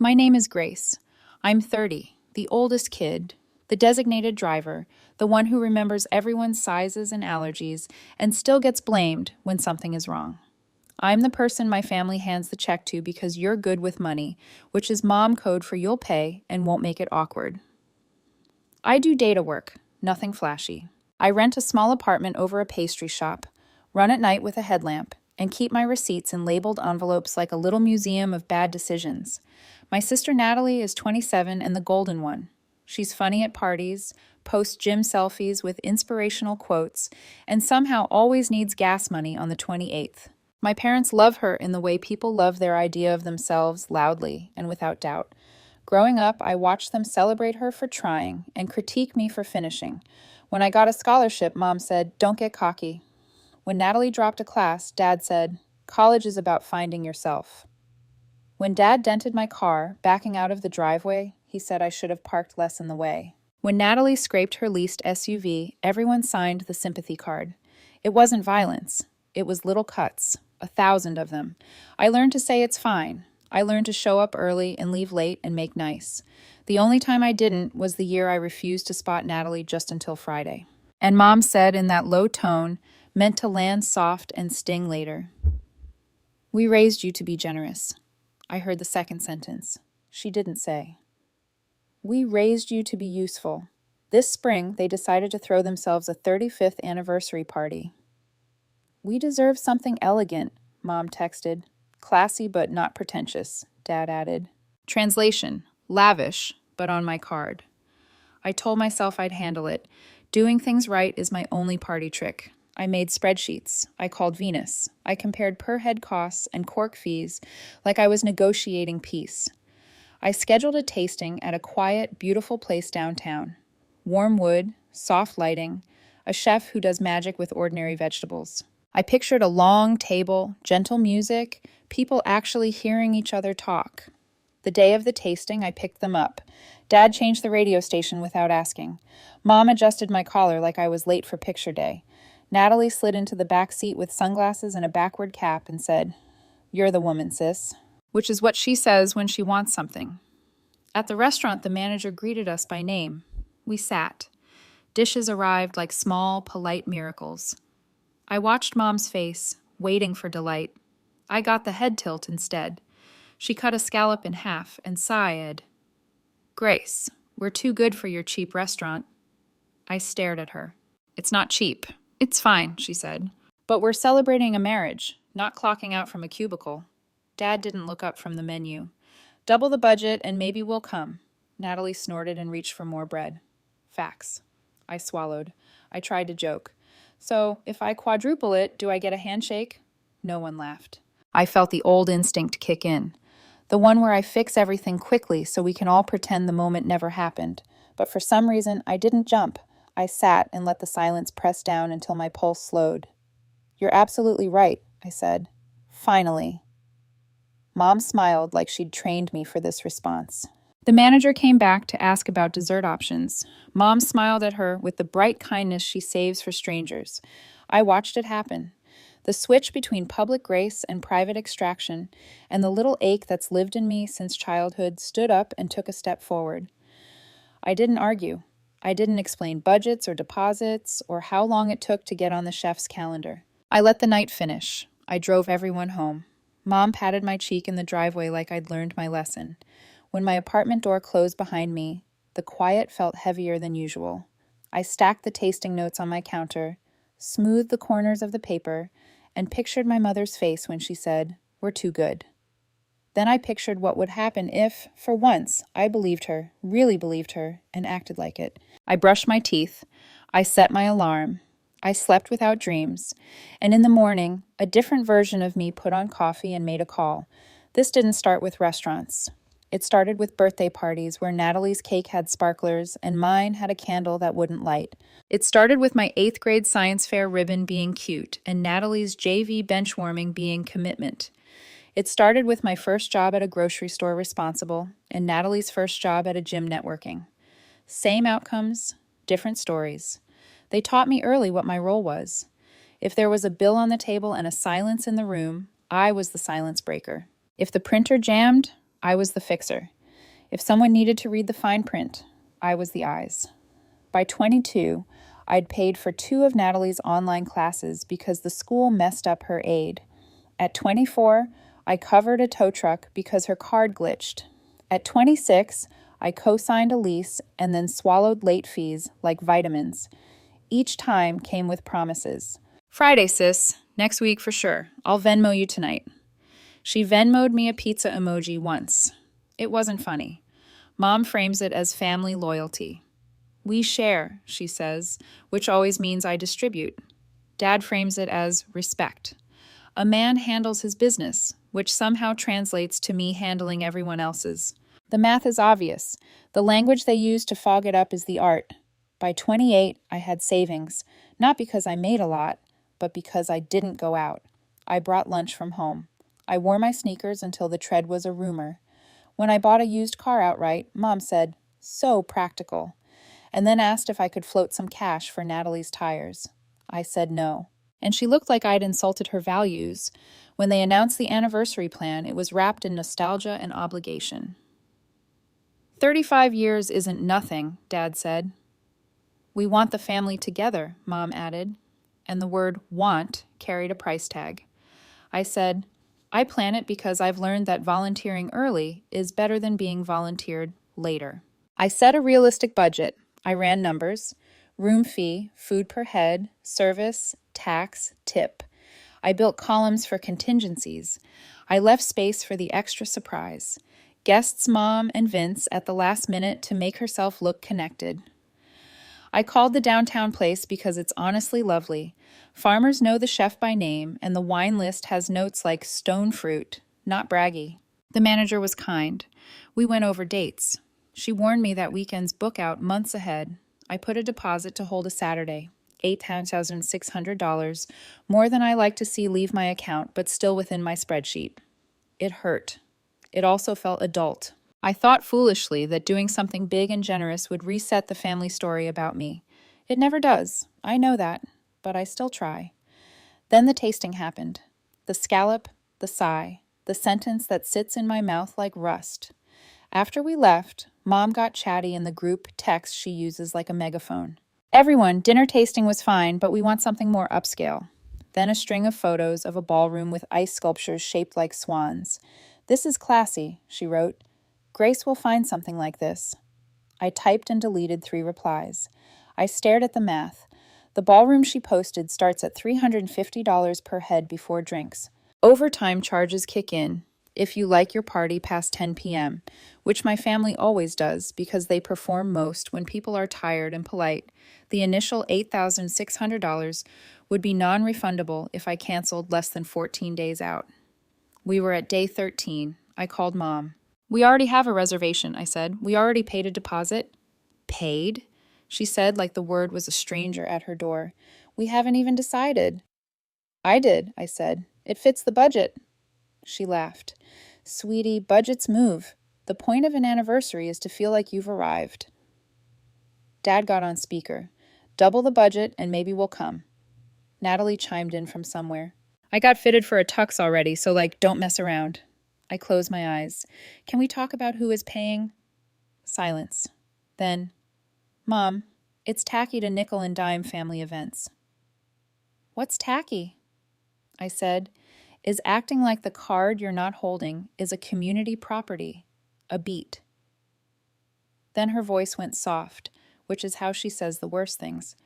My name is Grace. I'm 30, the oldest kid, the designated driver, the one who remembers everyone's sizes and allergies and still gets blamed when something is wrong. I'm the person my family hands the check to because you're good with money, which is mom code for you'll pay and won't make it awkward. I do data work, nothing flashy. I rent a small apartment over a pastry shop, run at night with a headlamp, and keep my receipts in labeled envelopes like a little museum of bad decisions. My sister Natalie is 27 and the golden one. She's funny at parties, posts gym selfies with inspirational quotes, and somehow always needs gas money on the 28th. My parents love her in the way people love their idea of themselves loudly and without doubt. Growing up, I watched them celebrate her for trying and critique me for finishing. When I got a scholarship, Mom said, "Don't get cocky." When Natalie dropped a class, Dad said, "College is about finding yourself." When Dad dented my car, backing out of the driveway, he said I should have parked less in the way. When Natalie scraped her leased SUV, everyone signed the sympathy card. It wasn't violence. It was little cuts, 1,000 of them. I learned to say it's fine. I learned to show up early and leave late and make nice. The only time I didn't was the year I refused to spot Natalie just until Friday. And Mom said in that low tone, meant to land soft and sting later, "We raised you to be generous." I heard the second sentence. She didn't say. "We raised you to be useful." This spring, they decided to throw themselves a 35th anniversary party. "We deserve something elegant," Mom texted. "Classy but not pretentious," Dad added. Translation: lavish, but on my card. I told myself I'd handle it. Doing things right is my only party trick. I made spreadsheets. I called Venus. I compared per head costs and cork fees like I was negotiating peace. I scheduled a tasting at a quiet, beautiful place downtown. Warm wood, soft lighting, a chef who does magic with ordinary vegetables. I pictured a long table, gentle music, people actually hearing each other talk. The day of the tasting, I picked them up. Dad changed the radio station without asking. Mom adjusted my collar like I was late for picture day. Natalie slid into the back seat with sunglasses and a backward cap and said, "You're the woman, sis," which is what she says when she wants something. At the restaurant, the manager greeted us by name. We sat. Dishes arrived like small, polite miracles. I watched Mom's face, waiting for delight. I got the head tilt instead. She cut a scallop in half and sighed. "Grace, we're too good for your cheap restaurant." I stared at her. "It's not cheap. It's fine," she said. "But we're celebrating a marriage, not clocking out from a cubicle." Dad didn't look up from the menu. "Double the budget and maybe we'll come." Natalie snorted and reached for more bread. "Facts." I swallowed. I tried to joke. "So, if I quadruple it, do I get a handshake?" No one laughed. I felt the old instinct kick in. The one where I fix everything quickly so we can all pretend the moment never happened. But for some reason, I didn't jump. I sat and let the silence press down until my pulse slowed. "You're absolutely right," I said. "Finally." Mom smiled like she'd trained me for this response. The manager came back to ask about dessert options. Mom smiled at her with the bright kindness she saves for strangers. I watched it happen. The switch between public grace and private extraction, and the little ache that's lived in me since childhood stood up and took a step forward. I didn't argue. I didn't explain budgets or deposits or how long it took to get on the chef's calendar. I let the night finish. I drove everyone home. Mom patted my cheek in the driveway like I'd learned my lesson. When my apartment door closed behind me, the quiet felt heavier than usual. I stacked the tasting notes on my counter, smoothed the corners of the paper, and pictured my mother's face when she said, "We're too good." Then I pictured what would happen if, for once, I believed her, really believed her, and acted like it. I brushed my teeth. I set my alarm. I slept without dreams. And in the morning, a different version of me put on coffee and made a call. This didn't start with restaurants. It started with birthday parties where Natalie's cake had sparklers and mine had a candle that wouldn't light. It started with my 8th grade science fair ribbon being cute and Natalie's JV benchwarming being commitment. It started with my first job at a grocery store responsible and Natalie's first job at a gym networking. Same outcomes, different stories. They taught me early what my role was. If there was a bill on the table and a silence in the room, I was the silence breaker. If the printer jammed, I was the fixer. If someone needed to read the fine print, I was the eyes. By 22, I'd paid for 2 of Natalie's online classes because the school messed up her aid. At 24, I covered a tow truck because her card glitched. At 26, I co-signed a lease and then swallowed late fees like vitamins. Each time came with promises. Friday, sis. Next week for sure. I'll Venmo you tonight. She Venmo'd me a pizza emoji once. It wasn't funny. Mom frames it as family loyalty. We share, she says, which always means I distribute. Dad frames it as respect. A man handles his business, which somehow translates to me handling everyone else's. The math is obvious. The language they use to fog it up is the art. By 28, I had savings, not because I made a lot, but because I didn't go out. I brought lunch from home. I wore my sneakers until the tread was a rumor. When I bought a used car outright, Mom said, "So practical," and then asked if I could float some cash for Natalie's tires. I said no. And she looked like I'd insulted her values. When they announced the anniversary plan, it was wrapped in nostalgia and obligation. 35 years isn't nothing, Dad said. We want the family together, Mom added, and the word want carried a price tag. I said, I plan it because I've learned that volunteering early is better than being volunteered later. I set a realistic budget. I ran numbers: room fee, food per head, service, tax, tip. I built columns for contingencies. I left space for the extra surprise. Guests' mom and Vince at the last minute to make herself look connected. I called the downtown place because it's honestly lovely. Farmers know the chef by name, and the wine list has notes like stone fruit, not braggy. The manager was kind. We went over dates. She warned me that weekends book out months ahead. I put a deposit to hold a Saturday, $8,600, more than I like to see leave my account, but still within my spreadsheet. It hurt. It also felt adult. I thought foolishly that doing something big and generous would reset the family story about me. It never does. I know that, but I still try. Then the tasting happened. The scallop, the sigh, the sentence that sits in my mouth like rust. After we left, Mom got chatty in the group text she uses like a megaphone. Everyone, dinner tasting was fine, but we want something more upscale. Then a string of photos of a ballroom with ice sculptures shaped like swans. This is classy, she wrote. Grace will find something like this. I typed and deleted 3 replies. I stared at the math. The ballroom she posted starts at $350 per head before drinks. Overtime charges kick in if you like your party past 10 p.m., which my family always does because they perform most when people are tired and polite. The initial $8,600 would be non-refundable if I canceled less than 14 days out. We were at day 13. I called Mom. We already have a reservation, I said. We already paid a deposit. Paid? She said like the word was a stranger at her door. We haven't even decided. I did, I said. It fits the budget. She laughed. Sweetie, budgets move. The point of an anniversary is to feel like you've arrived. Dad got on speaker. Double the budget and maybe we'll come. Natalie chimed in from somewhere. I got fitted for a tux already, so don't mess around. I closed my eyes. Can we talk about who is paying? Silence. Then, Mom, it's tacky to nickel and dime family events. What's tacky? I said, is acting like the card you're not holding is a community property, a beat. Then her voice went soft, which is how she says the worst things.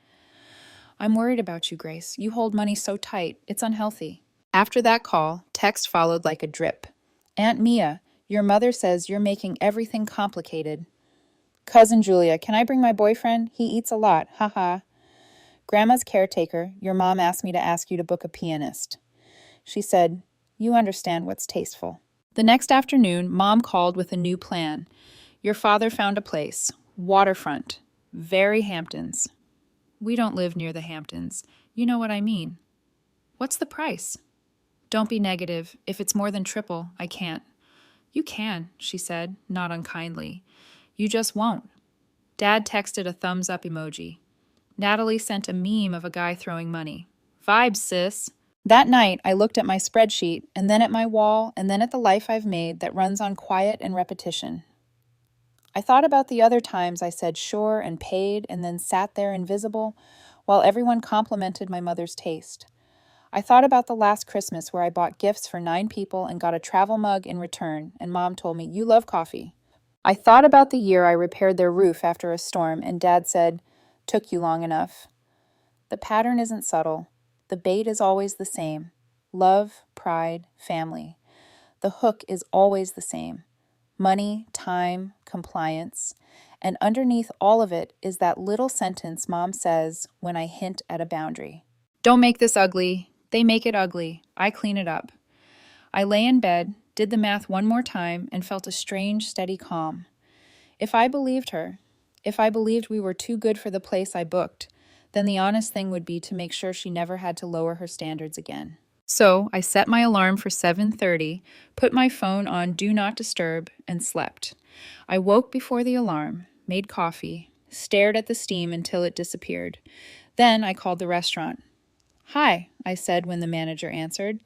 I'm worried about you, Grace. You hold money so tight, it's unhealthy. After that call, text followed like a drip. Aunt Mia, your mother says you're making everything complicated. Cousin Julia, can I bring my boyfriend? He eats a lot, haha. Grandma's caretaker, your mom asked me to ask you to book a pianist. She said, you understand what's tasteful. The next afternoon, Mom called with a new plan. Your father found a place, waterfront, very Hamptons. We don't live near the Hamptons. You know what I mean. What's the price? Don't be negative. If it's more than triple, I can't. You can, she said, not unkindly. You just won't. Dad texted a thumbs up emoji. Natalie sent a meme of a guy throwing money. Vibes, sis. That night, I looked at my spreadsheet, and then at my wall, and then at the life I've made that runs on quiet and repetition. I thought about the other times I said sure and paid and then sat there invisible while everyone complimented my mother's taste. I thought about the last Christmas where I bought gifts for 9 people and got a travel mug in return, and Mom told me, "You love coffee." I thought about the year I repaired their roof after a storm, and Dad said, "Took you long enough." The pattern isn't subtle. The bait is always the same. Love, pride, family. The hook is always the same. Money, time, compliance. And underneath all of it is that little sentence Mom says when I hint at a boundary. "Don't make this ugly. They make it ugly. I clean it up." I lay in bed, did the math one more time, and felt a strange, steady calm. If I believed her, if I believed we were too good for the place I booked, then the honest thing would be to make sure she never had to lower her standards again. So I set my alarm for 7:30, put my phone on Do Not Disturb, and slept. I woke before the alarm, made coffee, stared at the steam until it disappeared. Then I called the restaurant. "Hi," I said when the manager answered.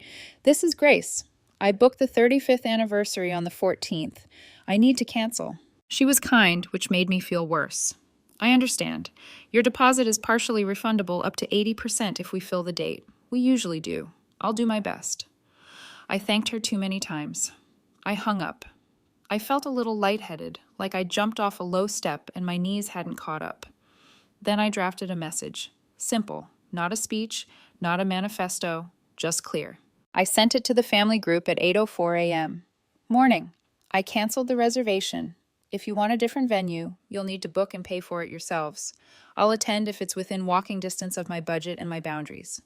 "This is Grace. I booked the 35th anniversary on the 14th. I need to cancel." She was kind, which made me feel worse. "I understand. Your deposit is partially refundable up to 80% if we fill the date. We usually do. I'll do my best." I thanked her too many times. I hung up. I felt a little lightheaded, like I jumped off a low step and my knees hadn't caught up. Then I drafted a message. Simple, not a speech, not a manifesto, just clear. I sent it to the family group at 8:04 a.m. "Morning. I canceled the reservation. If you want a different venue, you'll need to book and pay for it yourselves. I'll attend if it's within walking distance of my budget and my boundaries."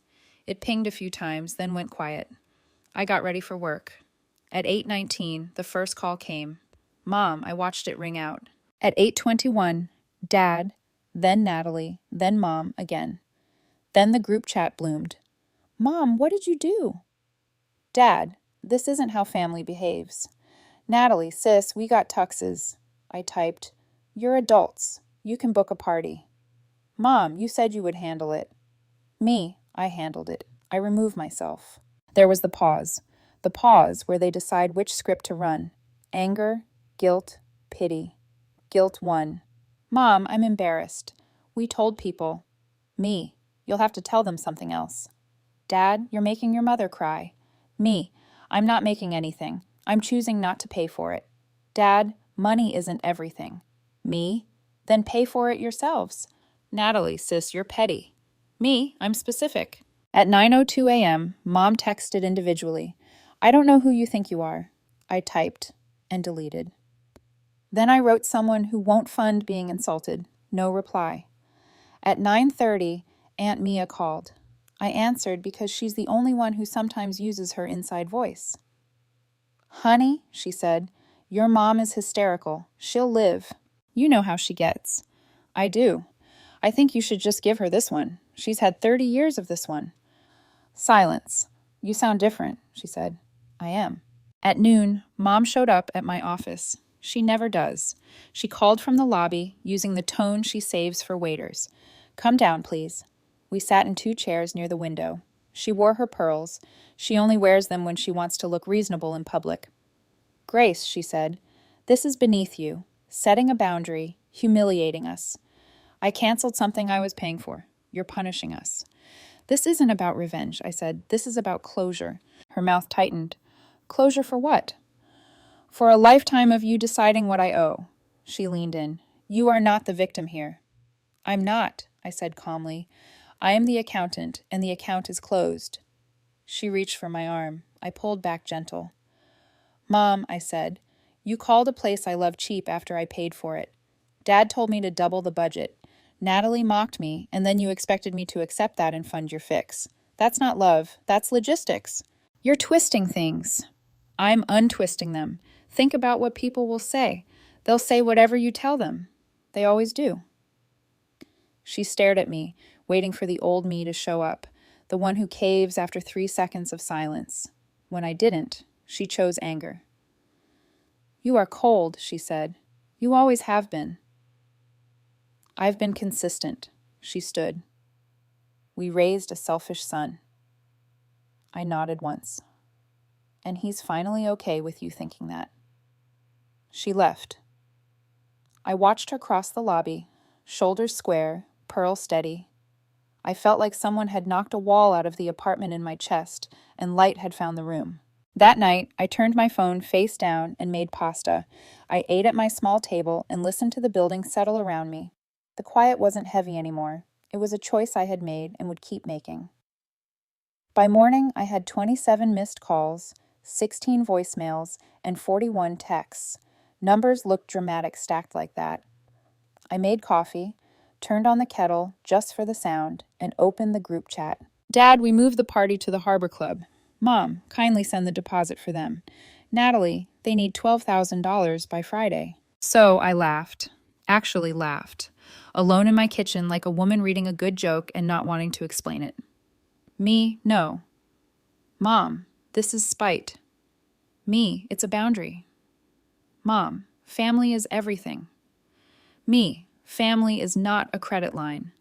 It pinged a few times, then went quiet. I got ready for work. At 8:19, the first call came. "Mom," I watched it ring out. At 8:21, Dad, then Natalie, then Mom again. Then the group chat bloomed. "Mom, what did you do?" "Dad, this isn't how family behaves." "Natalie, sis, we got tuxes." I typed, "You're adults. You can book a party." "Mom, you said you would handle it." "Me, I handled it. I remove myself." There was the pause where they decide which script to run. Anger, guilt, pity. Guilt won. "Mom, I'm embarrassed. We told people." "Me, you'll have to tell them something else." "Dad, you're making your mother cry." "Me, I'm not making anything. I'm choosing not to pay for it." "Dad, money isn't everything." "Me, then pay for it yourselves." "Natalie, sis, you're petty." "Me, I'm specific." At 9:02 a.m., Mom texted individually. "I don't know who you think you are." I typed and deleted. Then I wrote someone who won't fund being insulted. No reply. At 9:30, Aunt Mia called. I answered because she's the only one who sometimes uses her inside voice. "Honey," she said, "your mom is hysterical. She'll live. You know how she gets." "I do. I think you should just give her this one. She's had 30 years of this one." Silence. "You sound different," she said. "I am." At noon, Mom showed up at my office. She never does. She called from the lobby, using the tone she saves for waiters. "Come down, please." We sat in 2 chairs near the window. She wore her pearls. She only wears them when she wants to look reasonable in public. "Grace," she said, "this is beneath you. Setting a boundary, humiliating us. I canceled something I was paying for. You're punishing us." "This isn't about revenge," I said. "This is about closure." Her mouth tightened. "Closure for what?" "For a lifetime of you deciding what I owe." She leaned in. "You are not the victim here." "I'm not," I said calmly. "I am the accountant, and the account is closed." She reached for my arm. I pulled back gentle. "Mom," I said, "you called a place I love cheap after I paid for it. Dad told me to double the budget. Natalie mocked me, and then you expected me to accept that and fund your fix. That's not love. That's logistics. You're twisting things." "I'm untwisting them. Think about what people will say. They'll say whatever you tell them. They always do." She stared at me, waiting for the old me to show up, the one who caves after 3 seconds of silence. When I didn't, she chose anger. "You are cold," she said. "You always have been." "I've been consistent." She stood. "We raised a selfish son." I nodded once. And he's finally okay with you thinking that. She left. I watched her cross the lobby, shoulders square, pearl steady. I felt like someone had knocked a wall out of the apartment in my chest, and light had found the room. That night, I turned my phone face down and made pasta. I ate at my small table and listened to the building settle around me. The quiet wasn't heavy anymore. It was a choice I had made and would keep making. By morning, I had 27 missed calls, 16 voicemails, and 41 texts. Numbers looked dramatic stacked like that. I made coffee, turned on the kettle just for the sound, and opened the group chat. Dad, we moved the party to the Harbor Club. Mom, kindly send the deposit for them. Natalie, they need $12,000 by Friday. So I laughed. Actually laughed. Alone in my kitchen like a woman reading a good joke and not wanting to explain it. Me, no. Mom, this is spite. Me, it's a boundary. Mom, family is everything. Me, family is not a credit line.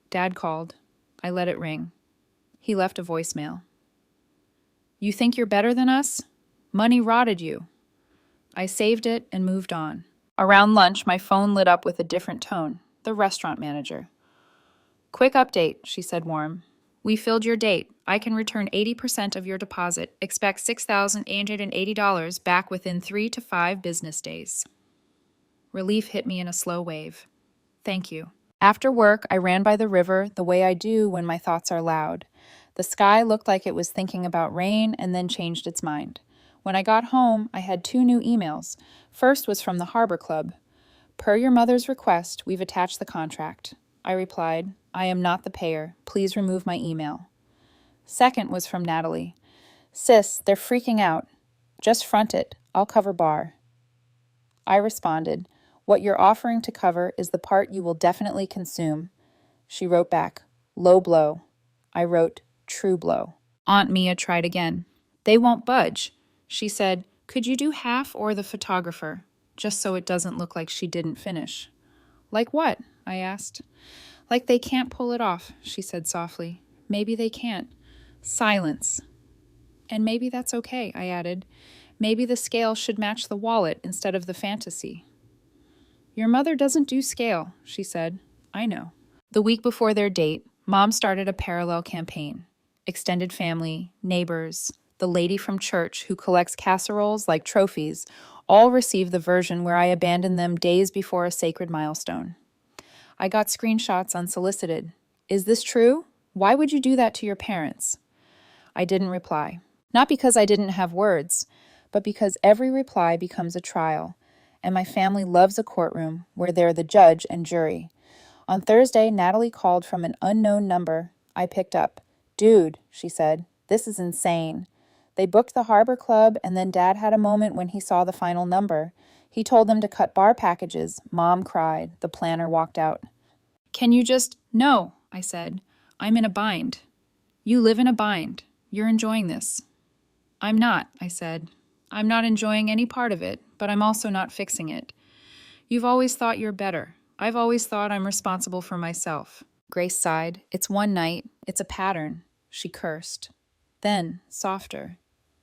Dad called. I let it ring. He left a voicemail. You think you're better than us? Money rotted you. I saved it and moved on. Around lunch, my phone lit up with a different tone. The restaurant manager. Quick update, she said warm. We filled your date. I can return 80% of your deposit. Expect $6,880 back within 3 to 5 business days. Relief hit me in a slow wave. Thank you. After work, I ran by the river the way I do when my thoughts are loud. The sky looked like it was thinking about rain and then changed its mind. When I got home, I had 2 new emails. First was from the Harbor Club. Per your mother's request, we've attached the contract. I replied, I am not the payer. Please remove my email. Second was from Natalie. Sis, they're freaking out. Just front it. I'll cover bar. I responded, what you're offering to cover is the part you will definitely consume. She wrote back, low blow. I wrote, true blow. Aunt Mia tried again. They won't budge. She said, could you do half or the photographer? Just so it doesn't look like she didn't finish. Like what? I asked. Like they can't pull it off, she said softly. Maybe they can't. Silence. And maybe that's okay, I added. Maybe the scale should match the wallet instead of the fantasy. Your mother doesn't do scale, she said. I know. The week before their date, Mom started a parallel campaign. Extended family, neighbors, the lady from church who collects casseroles like trophies, all receive the version where I abandoned them days before a sacred milestone. I got screenshots unsolicited. Is this true? Why would you do that to your parents? I didn't reply. Not because I didn't have words, but because every reply becomes a trial, and my family loves a courtroom where they're the judge and jury. On Thursday, Natalie called from an unknown number. I picked up. Dude, she said, this is insane. They booked the Harbor Club, and then Dad had a moment when he saw the final number. He told them to cut bar packages. Mom cried. The planner walked out. Can you just... No, I said. I'm in a bind. You live in a bind. You're enjoying this. I'm not, I said. I'm not enjoying any part of it, but I'm also not fixing it. You've always thought you're better. I've always thought I'm responsible for myself. Grace sighed. It's one night. It's a pattern. She cursed. Then, softer.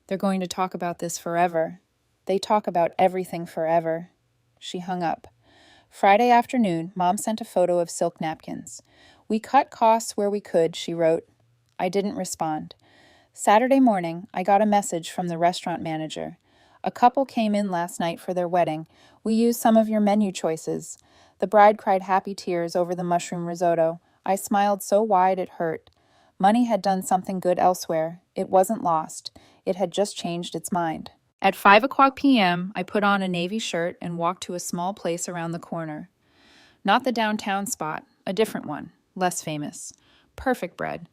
They're going to talk about this forever. They talk about everything forever. She hung up. Friday afternoon, Mom sent a photo of silk napkins. We cut costs where we could, she wrote. I didn't respond. Saturday morning, I got a message from the restaurant manager. A couple came in last night for their wedding. We used some of your menu choices. The bride cried happy tears over the mushroom risotto. I smiled so wide it hurt. Money had done something good elsewhere. It wasn't lost. It had just changed its mind. At 5:00 p.m., I put on a navy shirt and walked to a small place around the corner. Not the downtown spot, a different one, less famous. Perfect bread.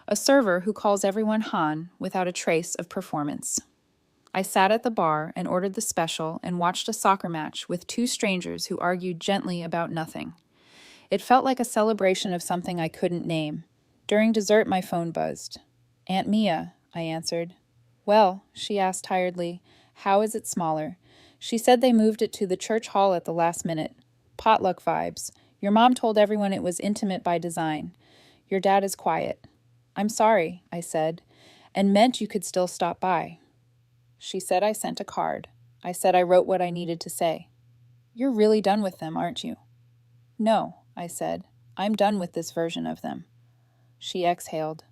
A server who calls everyone Han without a trace of performance. I sat at the bar and ordered the special and watched a soccer match with 2 strangers who argued gently about nothing. It felt like a celebration of something I couldn't name. During dessert, my phone buzzed. Aunt Mia, I answered. Well, she asked tiredly, how is it smaller? She said they moved it to the church hall at the last minute. Potluck vibes. Your mom told everyone it was intimate by design. Your dad is quiet. I'm sorry, I said, and meant you could still stop by. She said I sent a card. I said I wrote what I needed to say. You're really done with them, aren't you? No, I said. I'm done with this version of them. She exhaled.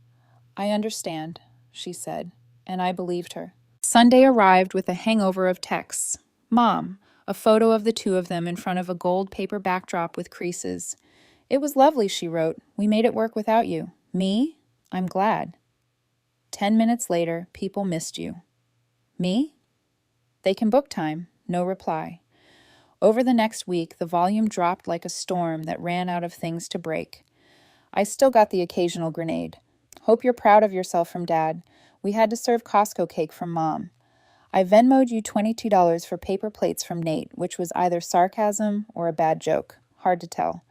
I understand, she said, and I believed her. Sunday arrived with a hangover of texts. Mom, a photo of the two of them in front of a gold paper backdrop with creases. It was lovely, she wrote. We made it work without you. Me? I'm glad. 10 minutes later, people missed you. Me? They can book time. No reply. Over the next week, the volume dropped like a storm that ran out of things to break. I still got the occasional grenade. Hope you're proud of yourself from Dad. We had to serve Costco cake from Mom. I Venmo'd you $22 for paper plates from Nate, which was either sarcasm or a bad joke. Hard to tell.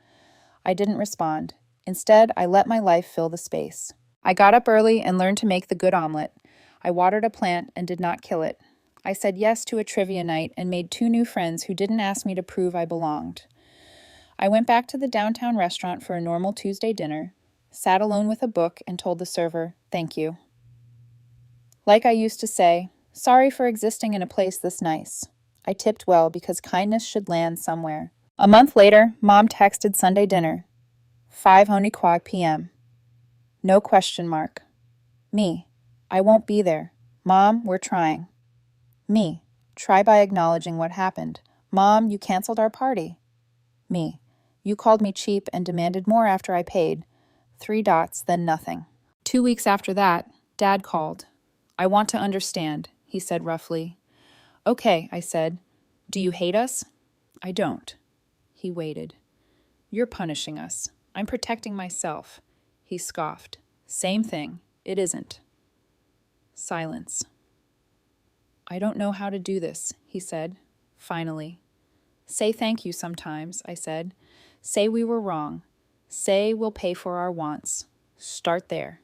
I didn't respond. Instead, I let my life fill the space. I got up early and learned to make the good omelet. I watered a plant and did not kill it. I said yes to a trivia night and made 2 new friends who didn't ask me to prove I belonged. I went back to the downtown restaurant for a normal Tuesday dinner, sat alone with a book, and told the server, thank you. Like I used to say, sorry for existing in a place this nice. I tipped well because kindness should land somewhere. A month later, Mom texted Sunday dinner. 5:00 p.m. No question mark. Me. I won't be there. Mom, we're trying. Me. Try by acknowledging what happened. Mom, you canceled our party. Me. You called me cheap and demanded more after I paid. 3 dots, then nothing. 2 weeks after that, Dad called. I want to understand, he said roughly. Okay, I said. Do you hate us? I don't. He waited. You're punishing us. I'm protecting myself. He scoffed. Same thing. It isn't. Silence. I don't know how to do this, he said, finally. Say thank you sometimes, I said. Say we were wrong. Say we'll pay for our wants. Start there.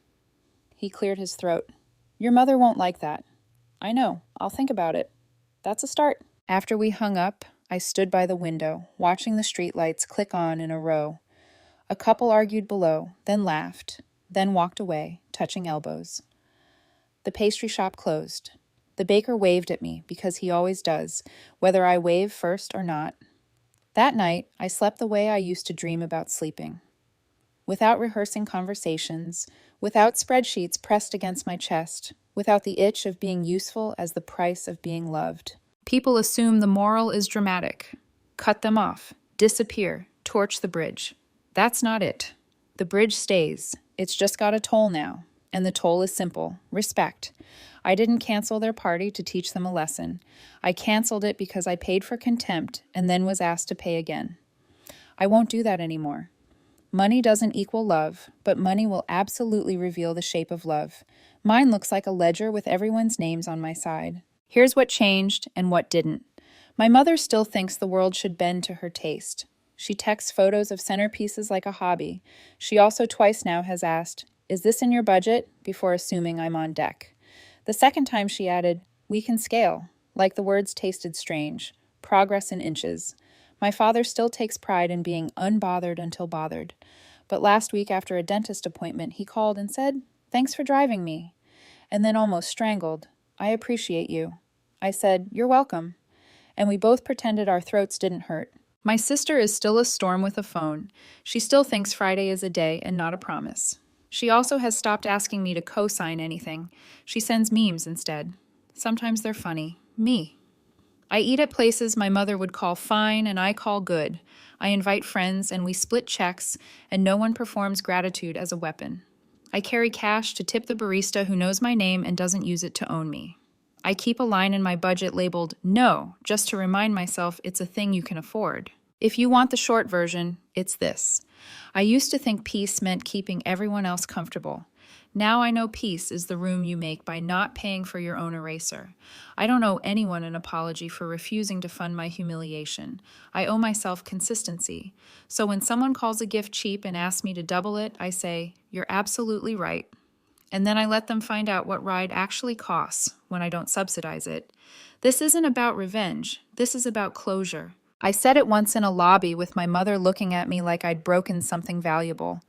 He cleared his throat. Your mother won't like that. I know. I'll think about it. That's a start. After we hung up, I stood by the window, watching the streetlights click on in a row. A couple argued below, then laughed, then walked away, touching elbows. The pastry shop closed. The baker waved at me, because he always does, whether I wave first or not. That night, I slept the way I used to dream about sleeping. Without rehearsing conversations, without spreadsheets pressed against my chest, without the itch of being useful as the price of being loved. People assume the moral is dramatic. Cut them off, disappear, torch the bridge. That's not it. The bridge stays. It's just got a toll now, and the toll is simple: respect. I didn't cancel their party to teach them a lesson. I canceled it because I paid for contempt and then was asked to pay again. I won't do that anymore. Money doesn't equal love, but money will absolutely reveal the shape of love. Mine looks like a ledger with everyone's names on my side. Here's what changed and what didn't. My mother still thinks the world should bend to her taste. She texts photos of centerpieces like a hobby. She also twice now has asked, "Is this in your budget?" before assuming I'm on deck. The second time she added, "We can scale," like the words tasted strange. Progress in inches. My father still takes pride in being unbothered until bothered. But last week after a dentist appointment, he called and said, "Thanks for driving me," and then almost strangled, "I appreciate you." I said, "You're welcome," and we both pretended our throats didn't hurt. My sister is still a storm with a phone. She still thinks Friday is a day and not a promise. She also has stopped asking me to co-sign anything. She sends memes instead. Sometimes they're funny. Me. I eat at places my mother would call fine and I call good. I invite friends and we split checks, and no one performs gratitude as a weapon. I carry cash to tip the barista who knows my name and doesn't use it to own me. I keep a line in my budget labeled "No," just to remind myself it's a thing you can afford. If you want the short version, it's this. I used to think peace meant keeping everyone else comfortable. Now I know peace is the room you make by not paying for your own eraser. I don't owe anyone an apology for refusing to fund my humiliation. I owe myself consistency. So when someone calls a gift cheap and asks me to double it, I say, "You're absolutely right." And then I let them find out what ride actually costs when I don't subsidize it. This isn't about revenge. This is about closure. I said it once in a lobby with my mother looking at me like I'd broken something valuable.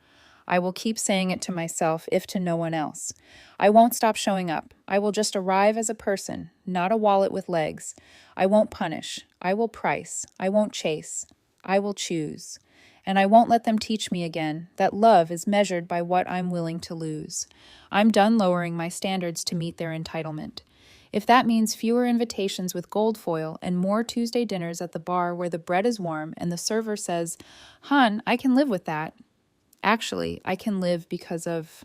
I will keep saying it to myself, if to no one else. I won't stop showing up. I will just arrive as a person, not a wallet with legs. I won't punish. I will price. I won't chase. I will choose. And I won't let them teach me again that love is measured by what I'm willing to lose. I'm done lowering my standards to meet their entitlement. If that means fewer invitations with gold foil and more Tuesday dinners at the bar where the bread is warm and the server says, "Hun, I can live with that." Actually, I can live because of